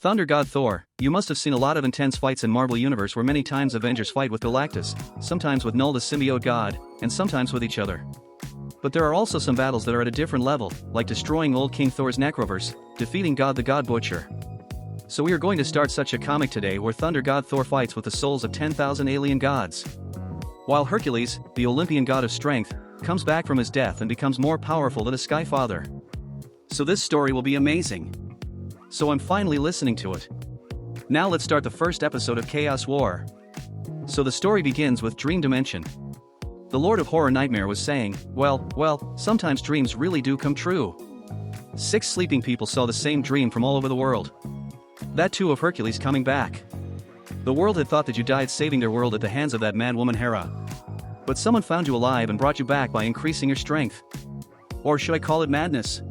Thunder God Thor, you must have seen a lot of intense fights in Marvel Universe where many times Avengers fight with Galactus, sometimes with Null the symbiote god, and sometimes with each other. But there are also some battles that are at a different level, like destroying old King Thor's Necroverse, defeating God the God Butcher. So we are going to start such a comic today where Thunder God Thor fights with the souls of 10,000 alien gods. While Hercules, the Olympian god of strength, comes back from his death and becomes more powerful than a Sky Father. So this story will be amazing. So I'm finally listening to it. Now let's start the first episode of Chaos War. So the story begins with Dream Dimension. The Lord of Horror Nightmare was saying, well, sometimes dreams really do come true. 6 sleeping people saw the same dream from all over the world. That too of Hercules coming back. The world had thought that you died saving their world at the hands of that mad woman Hera. But someone found you alive and brought you back by increasing your strength. Or should I call it madness?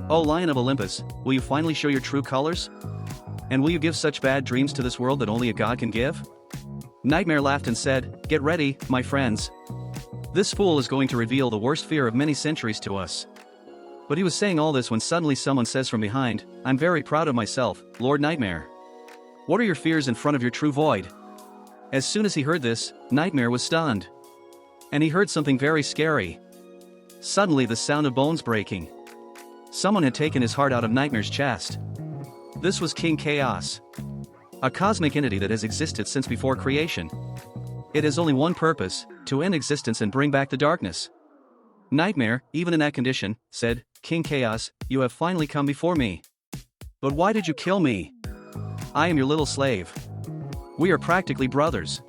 Oh Lion of Olympus, will you finally show your true colors? And will you give such bad dreams to this world that only a god can give? Nightmare laughed and said, "Get ready, my friends. This fool is going to reveal the worst fear of many centuries to us." But he was saying all this when suddenly someone says from behind, "I'm very proud of myself, Lord Nightmare. What are your fears in front of your true void?" As soon as he heard this, Nightmare was stunned. And he heard something very scary. Suddenly the sound of bones breaking. Someone had taken his heart out of Nightmare's chest. This was King Chaos. A cosmic entity that has existed since before creation. It has only one purpose, to end existence and bring back the darkness. Nightmare, even in that condition, said, "King Chaos, you have finally come before me. But why did you kill me? I am your little slave. We are practically brothers.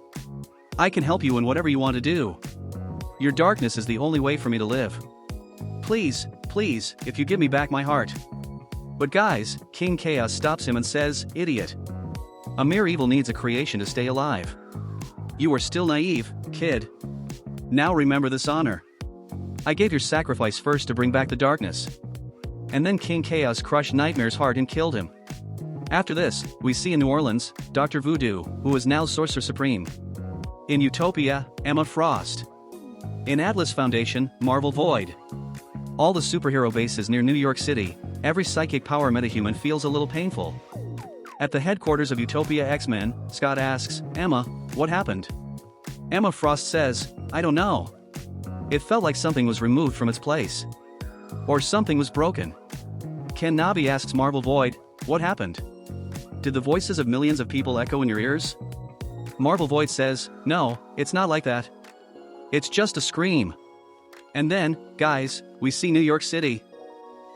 I can help you in whatever you want to do. Your darkness is the only way for me to live. Please, if you give me back my heart." But guys, King Chaos stops him and says, "Idiot. A mere evil needs a creation to stay alive. You are still naive, kid. Now remember this honor. I gave your sacrifice first to bring back the darkness." And then King Chaos crushed Nightmare's heart and killed him. After this, we see in New Orleans, Dr. Voodoo, who is now Sorcerer Supreme. In Utopia, Emma Frost. In Atlas Foundation, Marvel Void. All the superhero bases near New York City, every psychic power metahuman feels a little painful. At the headquarters of Utopia X-Men, Scott asks, "Emma, what happened?" Emma Frost says, "I don't know. It felt like something was removed from its place. Or something was broken." Ken Nabi asks Marvel Void, "What happened? Did the voices of millions of people echo in your ears?" Marvel Void says, "No, it's not like that. It's just a scream." And then, guys, we see New York City.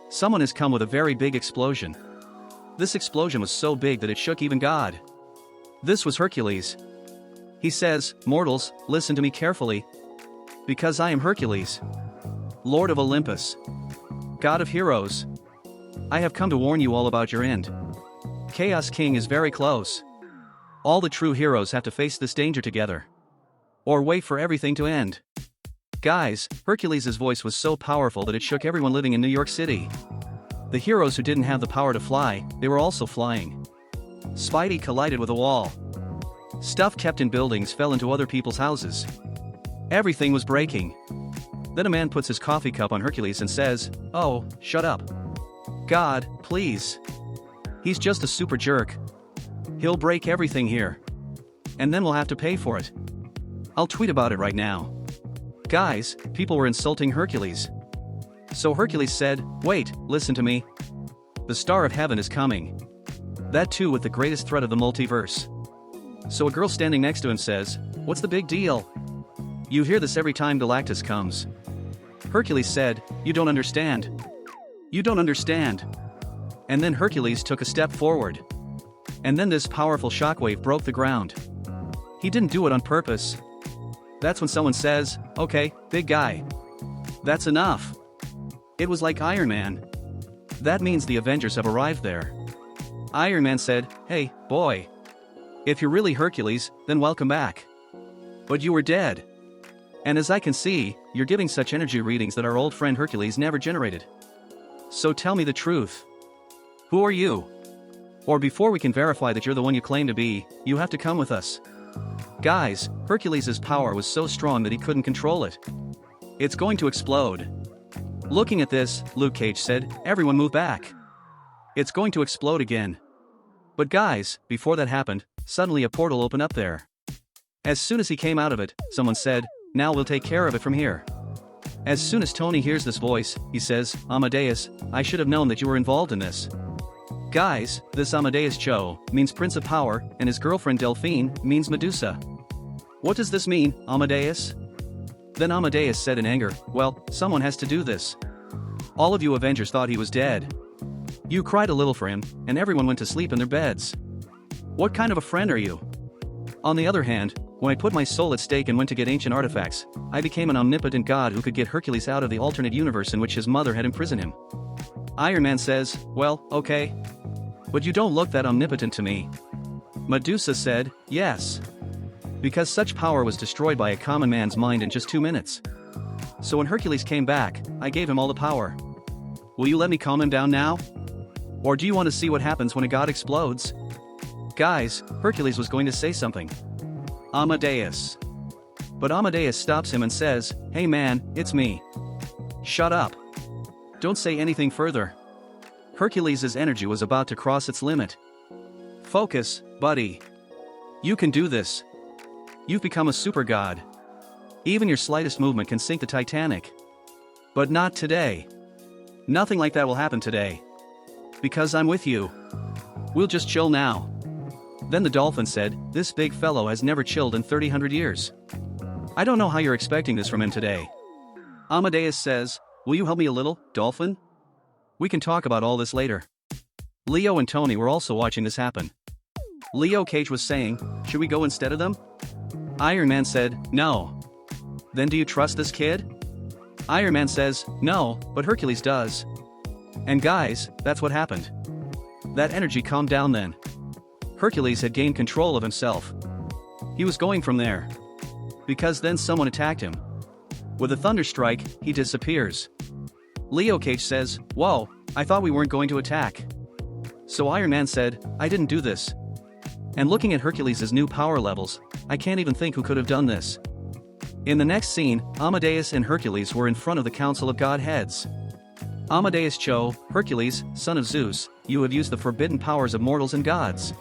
Someone has come with a very big explosion. This explosion was so big that it shook even God. This was Hercules. He says, "Mortals, listen to me carefully. Because I am Hercules, Lord of Olympus, God of heroes. I have come to warn you all about your end. Chaos King is very close. All the true heroes have to face this danger together. Or wait for everything to end." Guys, Hercules' voice was so powerful that it shook everyone living in New York City. The heroes who didn't have the power to fly, they were also flying. Spidey collided with a wall. Stuff kept in buildings fell into other people's houses. Everything was breaking. Then a man puts his coffee cup on Hercules and says, "Oh, shut up. God, please. He's just a super jerk. He'll break everything here. And then we'll have to pay for it. I'll tweet about it right now." Guys, people were insulting Hercules. So Hercules said, "Wait, listen to me. The Star of Heaven is coming. That too with the greatest threat of the multiverse." So a girl standing next to him says, "What's the big deal? You hear this every time Galactus comes." Hercules said, "You don't understand. You don't understand." And then Hercules took a step forward. And then this powerful shockwave broke the ground. He didn't do it on purpose. That's when someone says, "Okay, big guy. That's enough." It was like Iron Man. That means the Avengers have arrived there. Iron Man said, "Hey, boy. If you're really Hercules, then welcome back. But you were dead. And as I can see, you're giving such energy readings that our old friend Hercules never generated. So tell me the truth. Who are you? Or before we can verify that you're the one you claim to be, you have to come with us." Guys, Hercules' power was so strong that he couldn't control it. It's going to explode. Looking at this, Luke Cage said, "Everyone move back. It's going to explode again." But guys, before that happened, suddenly a portal opened up there. As soon as he came out of it, someone said, "Now we'll take care of it from here." As soon as Tony hears this voice, he says, "Amadeus, I should have known that you were involved in this." Guys, this Amadeus Cho means Prince of Power, and his girlfriend Delphine means Medusa. What does this mean, Amadeus? Then Amadeus said in anger, "Well, someone has to do this. All of you Avengers thought he was dead. You cried a little for him, and everyone went to sleep in their beds. What kind of a friend are you? On the other hand, when I put my soul at stake and went to get ancient artifacts, I became an omnipotent god who could get Hercules out of the alternate universe in which his mother had imprisoned him." Iron Man says, "Well, okay. But you don't look that omnipotent to me." Medusa said, "Yes. Because such power was destroyed by a common man's mind in just 2 minutes. So when Hercules came back, I gave him all the power. Will you let me calm him down now? Or do you want to see what happens when a god explodes?" Guys, Hercules was going to say something. Amadeus. But Amadeus stops him and says, "Hey man, it's me. Shut up. Don't say anything further." Hercules' energy was about to cross its limit. "Focus, buddy. You can do this. You've become a super god. Even your slightest movement can sink the Titanic. But not today. Nothing like that will happen today. Because I'm with you. We'll just chill now." Then the dolphin said, "This big fellow has never chilled in 300 years. I don't know how you're expecting this from him today." Amadeus says, "Will you help me a little, dolphin? We can talk about all this later." Leo and Tony were also watching this happen. Leo Cage was saying, "Should we go instead of them?" Iron Man said, "No." "Then do you trust this kid?" Iron Man says, "No, but Hercules does." And guys, that's what happened. That energy calmed down then. Hercules had gained control of himself. He was going from there. Because then someone attacked him. With a thunder strike, he disappears. Leo Cage says, "Whoa, I thought we weren't going to attack." So Iron Man said, "I didn't do this." And looking at Hercules' new power levels, I can't even think who could have done this. In the next scene, Amadeus and Hercules were in front of the Council of Godheads. Amadeus Cho, Hercules, son of Zeus, you have used the forbidden powers of mortals and gods.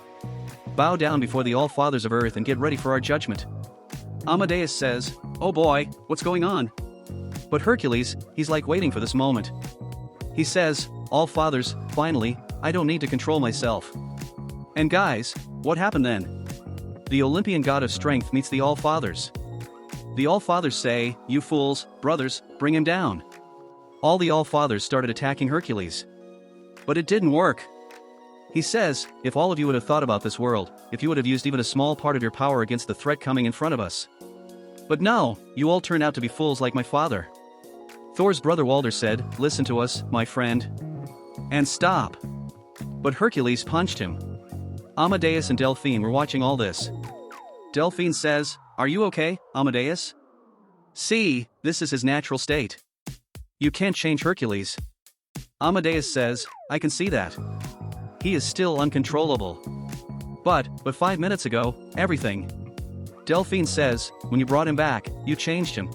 Bow down before the All-Fathers of Earth and get ready for our judgment. Amadeus says, "Oh boy, what's going on?" But Hercules, he's like waiting for this moment. He says, "All-Fathers, finally, I don't need to control myself." And guys, what happened then? The Olympian god of strength meets the All-Fathers. The All-Fathers say, "You fools, brothers, bring him down." All the All-Fathers started attacking Hercules. But it didn't work. He says, "If all of you would have thought about this world, if you would have used even a small part of your power against the threat coming in front of us. But no, you all turned out to be fools like my father." Thor's brother Walder said, "Listen to us, my friend. And stop." But Hercules punched him. Amadeus and Delphine were watching all this. Delphine says, "Are you okay, Amadeus? See, this is his natural state. You can't change Hercules." Amadeus says, "I can see that. He is still uncontrollable. But 5 minutes ago, everything." Delphine says, "When you brought him back, you changed him.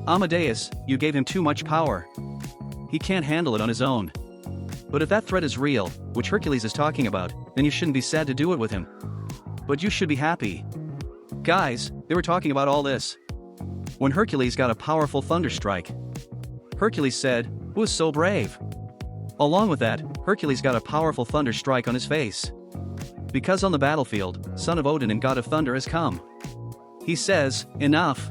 Amadeus, you gave him too much power. He can't handle it on his own. But if that threat is real, which Hercules is talking about, then you shouldn't be sad to do it with him. But you should be happy." Guys, they were talking about all this. When Hercules got a powerful thunder strike. Hercules said, "Who is so brave?" Along with that, Hercules got a powerful thunder strike on his face. Because on the battlefield, son of Odin and god of thunder has come. He says, "Enough.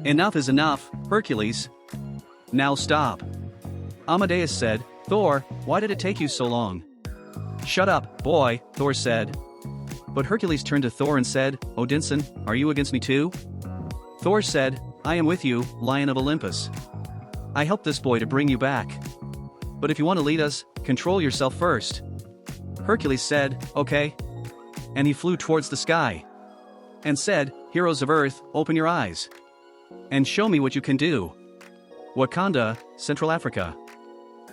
Enough is enough, Hercules. Now stop." Amadeus said, "Thor, why did it take you so long?" "Shut up, boy," Thor said. But Hercules turned to Thor and said, "Odinson, are you against me too?" Thor said, "I am with you, Lion of Olympus. I helped this boy to bring you back. But if you want to lead us, control yourself first." Hercules said, "Okay." And he flew towards the sky. And said, "Heroes of Earth, open your eyes. And show me what you can do." Wakanda, Central Africa.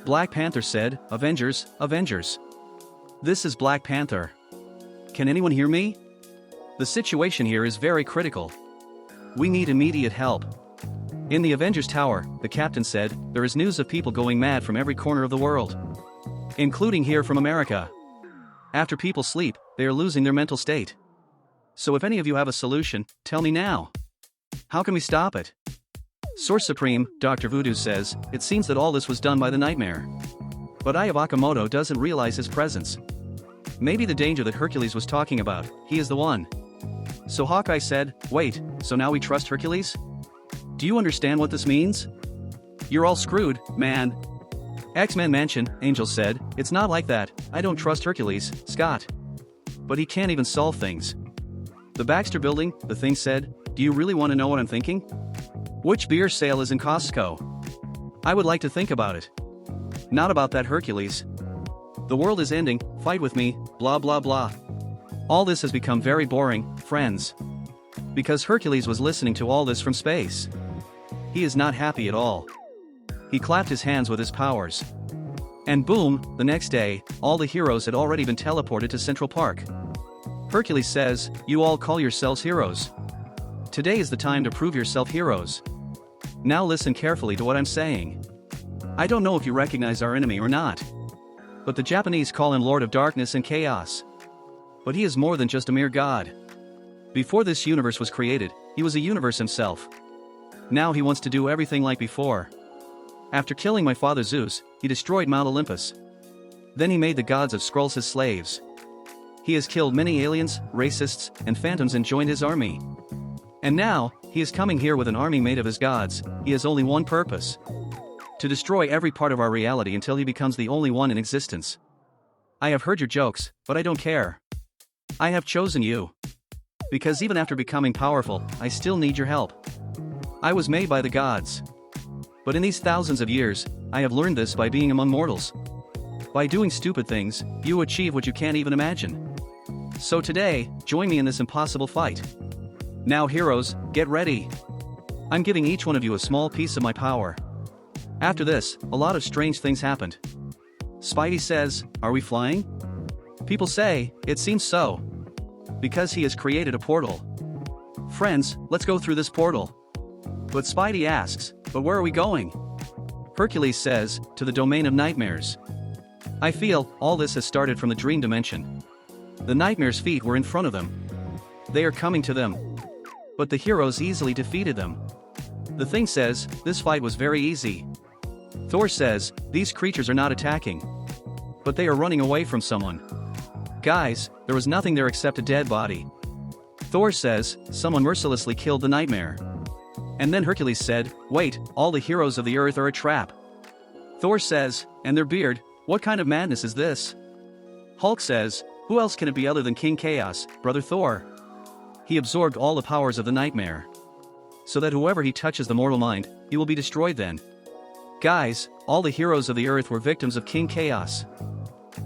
Black Panther said, "Avengers, Avengers. This is Black Panther. Can anyone hear me? The situation here is very critical. We need immediate help." In the Avengers Tower, the captain said, "There is news of people going mad from every corner of the world. Including here from America. After people sleep, they are losing their mental state. So if any of you have a solution, tell me now. How can we stop it? Source Supreme, Dr. Voodoo says, it seems that all this was done by the nightmare. But Eye of Akamoto doesn't realize his presence. Maybe the danger that Hercules was talking about, he is the one. So Hawkeye said, wait, so now we trust Hercules? Do you understand what this means? You're all screwed, man. X-Men Mansion, Angel said, it's not like that, I don't trust Hercules, Scott. But he can't even solve things. The Baxter Building, the Thing said, do you really want to know what I'm thinking? Which beer sale is in Costco? I would like to think about it. Not about that Hercules. The world is ending, fight with me, blah blah blah. All this has become very boring, friends. Because Hercules was listening to all this from space. He is not happy at all. He clapped his hands with his powers. And boom, the next day, all the heroes had already been teleported to Central Park. Hercules says, you all call yourselves heroes. Today is the time to prove yourself heroes. Now listen carefully to what I'm saying. I don't know if you recognize our enemy or not. But the Japanese call him Lord of Darkness and Chaos. But he is more than just a mere god. Before this universe was created, he was a universe himself. Now he wants to do everything like before. After killing my father Zeus, he destroyed Mount Olympus. Then he made the gods of Skrulls his slaves. He has killed many aliens, racists, and phantoms and joined his army. And now, he is coming here with an army made of his gods. He has only one purpose. To destroy every part of our reality until he becomes the only one in existence. I have heard your jokes, but I don't care. I have chosen you. Because even after becoming powerful, I still need your help. I was made by the gods. But in these thousands of years, I have learned this by being among mortals. By doing stupid things, you achieve what you can't even imagine. So today, join me in this impossible fight. Now heroes, get ready. I'm giving each one of you a small piece of my power. After this, a lot of strange things happened. Spidey says, are we flying? People say, it seems so. Because he has created a portal. Friends, let's go through this portal. But Spidey asks, but where are we going? Hercules says, to the domain of nightmares. I feel, all this has started from the dream dimension. The nightmares' feet were in front of them. They are coming to them. But the heroes easily defeated them. The Thing says, this fight was very easy. Thor says, these creatures are not attacking. But they are running away from someone. Guys, there was nothing there except a dead body. Thor says, someone mercilessly killed the nightmare. And then Hercules said, wait, all the heroes of the earth are a trap. Thor says, and their beard, what kind of madness is this? Hulk says, who else can it be other than King Chaos, brother Thor? He absorbed all the powers of the nightmare. So that whoever he touches the mortal mind, he will be destroyed then. Guys, all the heroes of the earth were victims of King Chaos.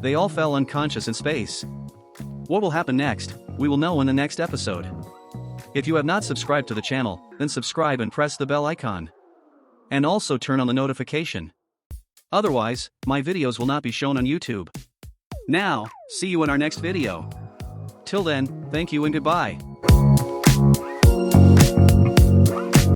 They all fell unconscious in space. What will happen next, we will know in the next episode. If you have not subscribed to the channel, then subscribe and press the bell icon. And also turn on the notification. Otherwise, my videos will not be shown on YouTube. Now, see you in our next video. Till then, thank you and goodbye.